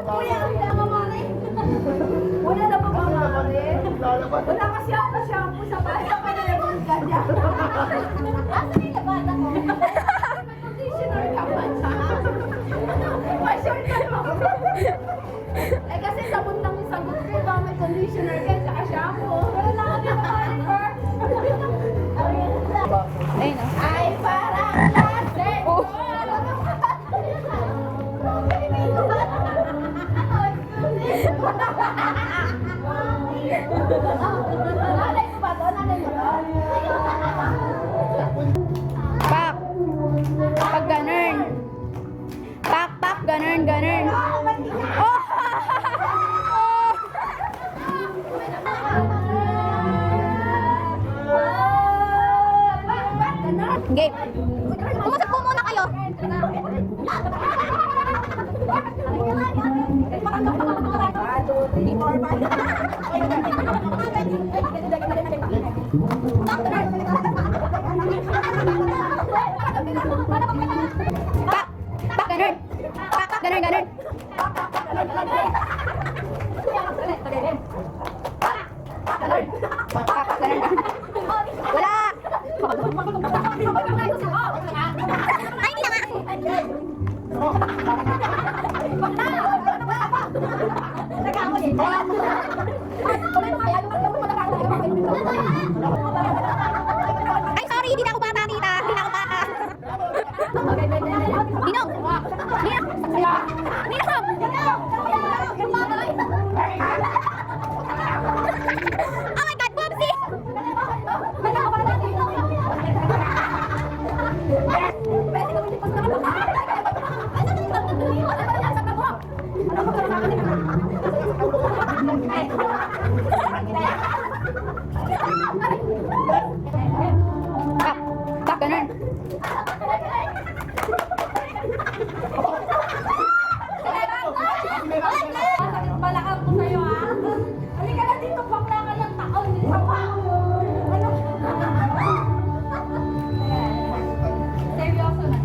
Kuya, hindi ako mali. Wala na pa ba mali? Wala kasi ako shampoo sa bahay. Ako na yung kanya. Asa yung labada ko? May conditioner ka ba siya? May shortcut mo. Eh kasi sabon lang yung sagot ko. Ba may conditioner ka saka shampoo. Wala na kami mabalik ko. Ayun o. Ay, parang latte. Nanay ko ba to? Nanay mo to? Pak. Pag ganun. Pak, pak, ganun, ganun. Oh! Game. Pumusap po muna kayo. Pak, pak, ganun. Pak, pak, ganun, ganun. Pak, pak, ganun. Wala. Ay, hindi na Ay, sorry, hindi na ako bata, tita. Hindi na ako bata. Ninong! Ninong! Oh my God, Bobsy! Pak, ganun. Sakit balakang ko sa'yo, ha? Halika na dito, bakla ka ng taon. Isa pa. Ano? Seryoso na,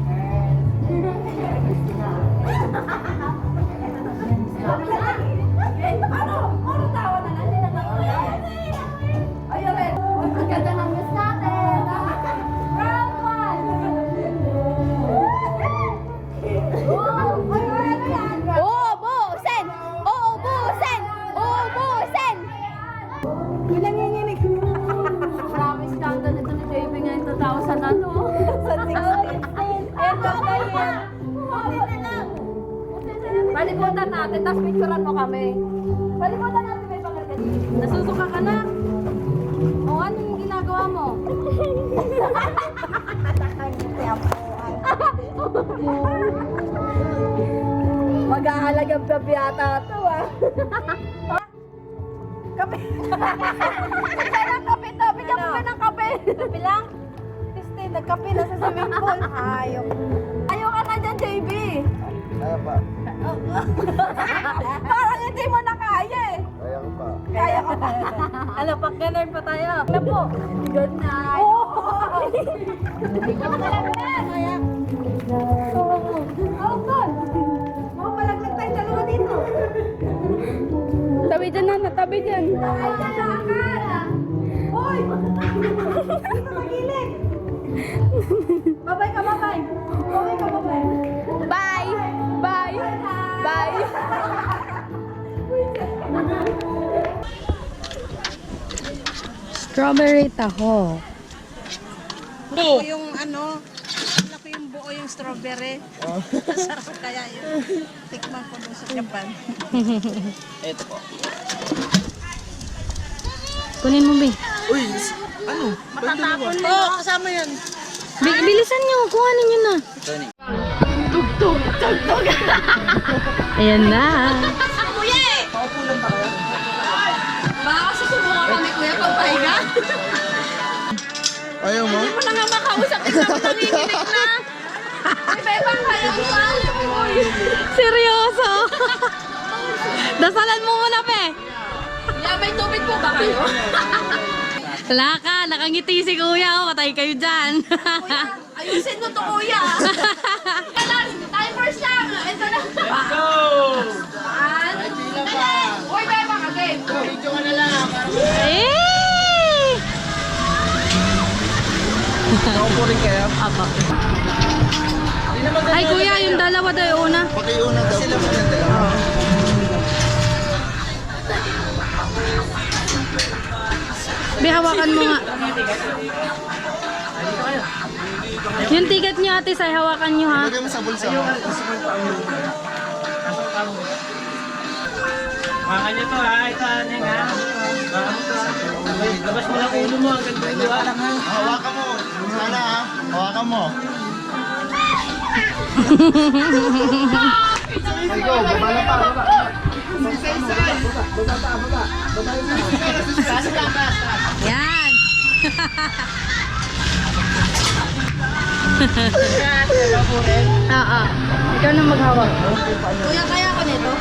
Ano? Ano tawa na natin na ayun rin. Ang ganda ng miss natin. Round one. Oh, ano yan? Uubusin! Uubusin! Uubusin! Pinanginginig. Grabe scandal ito ni JB ngayon 2000 ano? Sa 16. Ayan ka kayo. Palibutan natin, tapos picturean mo kami. Palibutan natin, may pangargan. Nasusuka ka na? O ano yung ginagawa mo? Mag-aalagab gabi ata ito ah. Kape. Kailan kape to? Bigyan mo ba ng kape? Kape lang? Christy, nagkape na sa swimming pool. Ayaw. Ayaw ka na dyan, JB. Kaya pa. Parang hindi mo na kaya eh. Kaya ko pa. Kaya ko pa. Ano, pag-ganern pa tayo. Ano po? Good night. Ikaw na lang yan. Kaya. Oh, God. Malaglag tayong dalawa dito. Tabi dyan na, tabi dyan. Ay, dalakan. Hoy! Magilid. Babay ka, babay. Babay ka, babay. Bye! Bye! Bye! Strawberry taho. Ako yung ano, laki yung buo yung strawberry. Masarap kaya yun. Tikman ko doon sa Japan. Ito po. Kunin mo, Bi. Uy, ano? Matatapon mo. Oo, kasama yan. Bilisan nyo, kuhanin nyo na. Ito ni. Ayan na. Baka kasi subukan kami, kuya, pagpahinga. Ayaw mo? Hindi mo na nga makausap, isa mo nanginginig na. Ay, Bebang, kaya mo ba? Seryoso. Dasalan mo muna, Pe. Yeah, may tubig po ba kayo? Wala ka, nakangiti si Kuya. Patay kayo dyan. Kuya, ayusin mo to, kuya. Kailan, time first rin kayo? Apo. Ay kuya, yung dalawa daw yung una. Pakiuna daw. Sila maganda. Be, hawakan mo nga. Yung ticket nyo ate, say hawakan nyo ha. Lagay mo sa bulsa. Baka nyo to ha, ito Neng ha. Labas mo lang ulo mo, ang ganda nyo ha. Hawakan mo. Sana ha. Hawakan mo. Go, babala pa. Yan. Oo. Ikaw na maghawak. Kuya, kaya ako nito?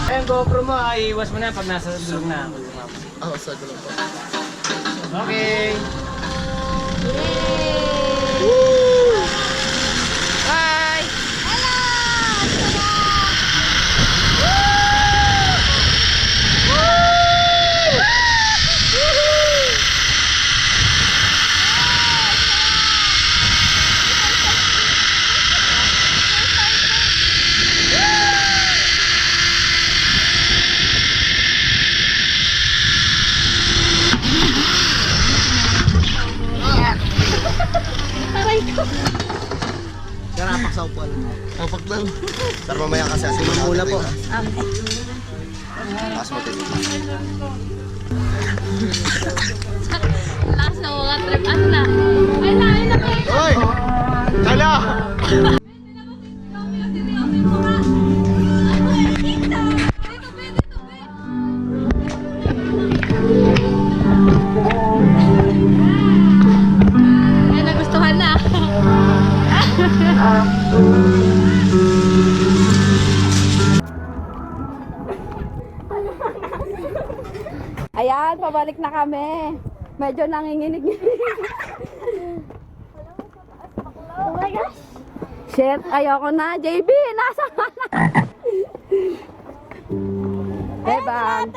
Ayun, GoPro mo, iwas mo na pag nasa dulong na. Oo, sa gulo po. Okay. Bye! Karapak sa upuan. Apak daw. Pero mamaya kasi asin mo muna po. Taas mo din. Last na mga trip. Ano na? Ay, lain na kayo. Hoy! Hala! Ay, nagustuhan na. Ayan, pabalik na kami. Medyo nanginginig. Oh my gosh. Shit, ayoko na. JB, nasa ka na? Bebang.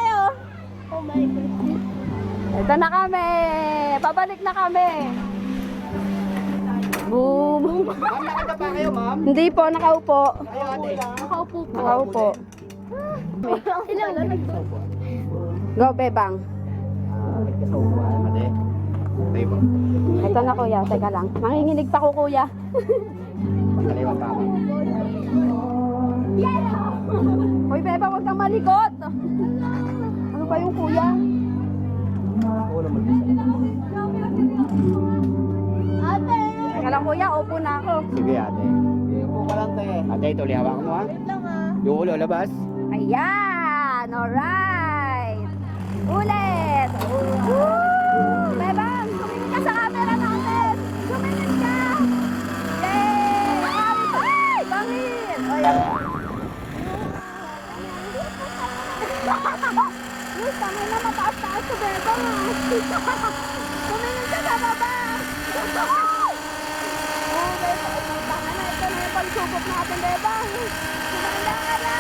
Oh my God. Ito na kami. Pabalik na kami. Boom. Ma'am, nakadapa kayo, ma'am? Hindi po, nakaupo. Kayo, ate. Nakaupo po. Nakaupo. Go, Bebang. Ate. Tayo po. Ito na kuya, teka lang. Manginginig pa ko kuya. Kaliwa pa ako. Hoy Beba, huwag kang malikot. Ano ba yung kuya? Oo naman po. Ate! Teka lang kuya, upo na ako. Sige, ate. Upo ka lang, te. Ate, ito, lihawakan mo ha. Wait lang ah. Yung ulo, labas. Ayan, alright. Ulit. Woo! Bebang, tumingin ka sa camera natin. Tumingin ka. Yay! Ay, bangin. O yan. Uy, tama na, mataas-taas sa Bebang. Tumingin ka sa baba. Oh, Bebang, tama na. Ito na yung pagsubok natin, Bebang. Kumanda ka na.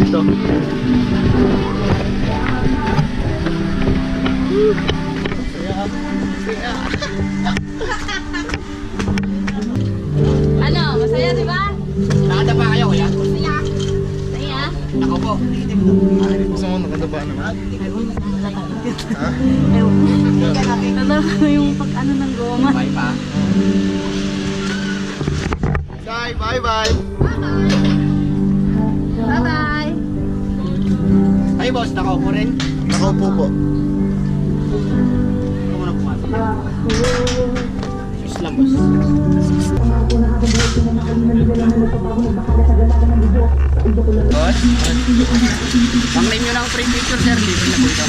Ito. Ano, masaya di ba? Nakadapa kayo, kuya? Masaya. Ako po. Gusto mo nakadapa naman? Ha? Nadala ko yung pag-ano ng goma. Bye pa. Bye, bye. Bye-bye. Ay, boss, nakaupo rin? Nakaupo po. Ito mo na pumasok. Sus lang, boss. Boss? Pang name nyo ng free picture, sir. Libre na po ito.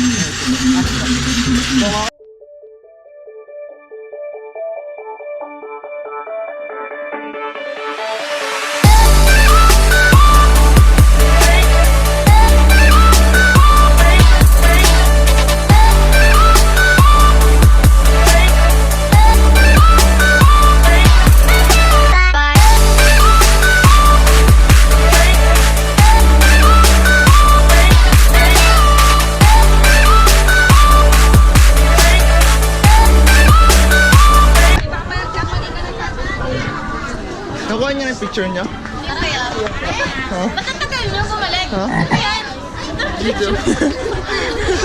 yung picture niya? Ba't ang tagal nyo bumalik? Ha? Ano yan? Video.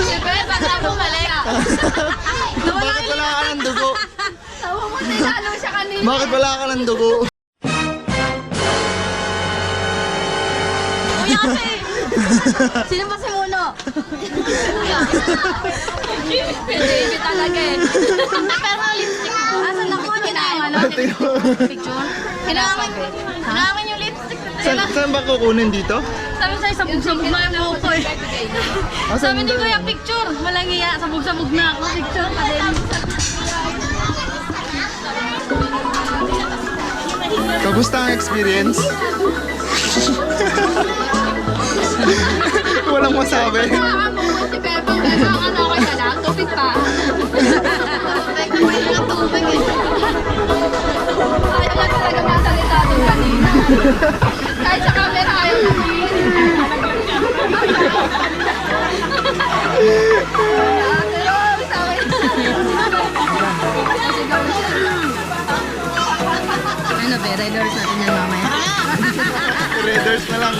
Siyempre, ba't ako bumalik? Bakit wala ka ng dugo? Nabumunti lalo siya kanina. Bakit wala ka ng dugo? Kuya kasi. Sino ba si Muno? Baby talaga eh. Pero mga lipstick mo. Asan ako? Kailangan picture? Kailangan yung lipstick. Saan ba kukunin dito? Sabi sa'yo, sabog-sabog na yung buhok ko eh. Sabi ni Kuya, picture. Walang iya, sabog-sabog na ako. Picture pa din. Kamusta ang experience? Walang masabi. Nakakabuo si Bebo. Kailangan ako ka lang. Tupig pa. Tupig na tubig eh. Ayaw lang talaga masalita doon kanina. Kahit sa camera ayaw namin. Ano ba, riders natin yan mamaya? Readers na lang.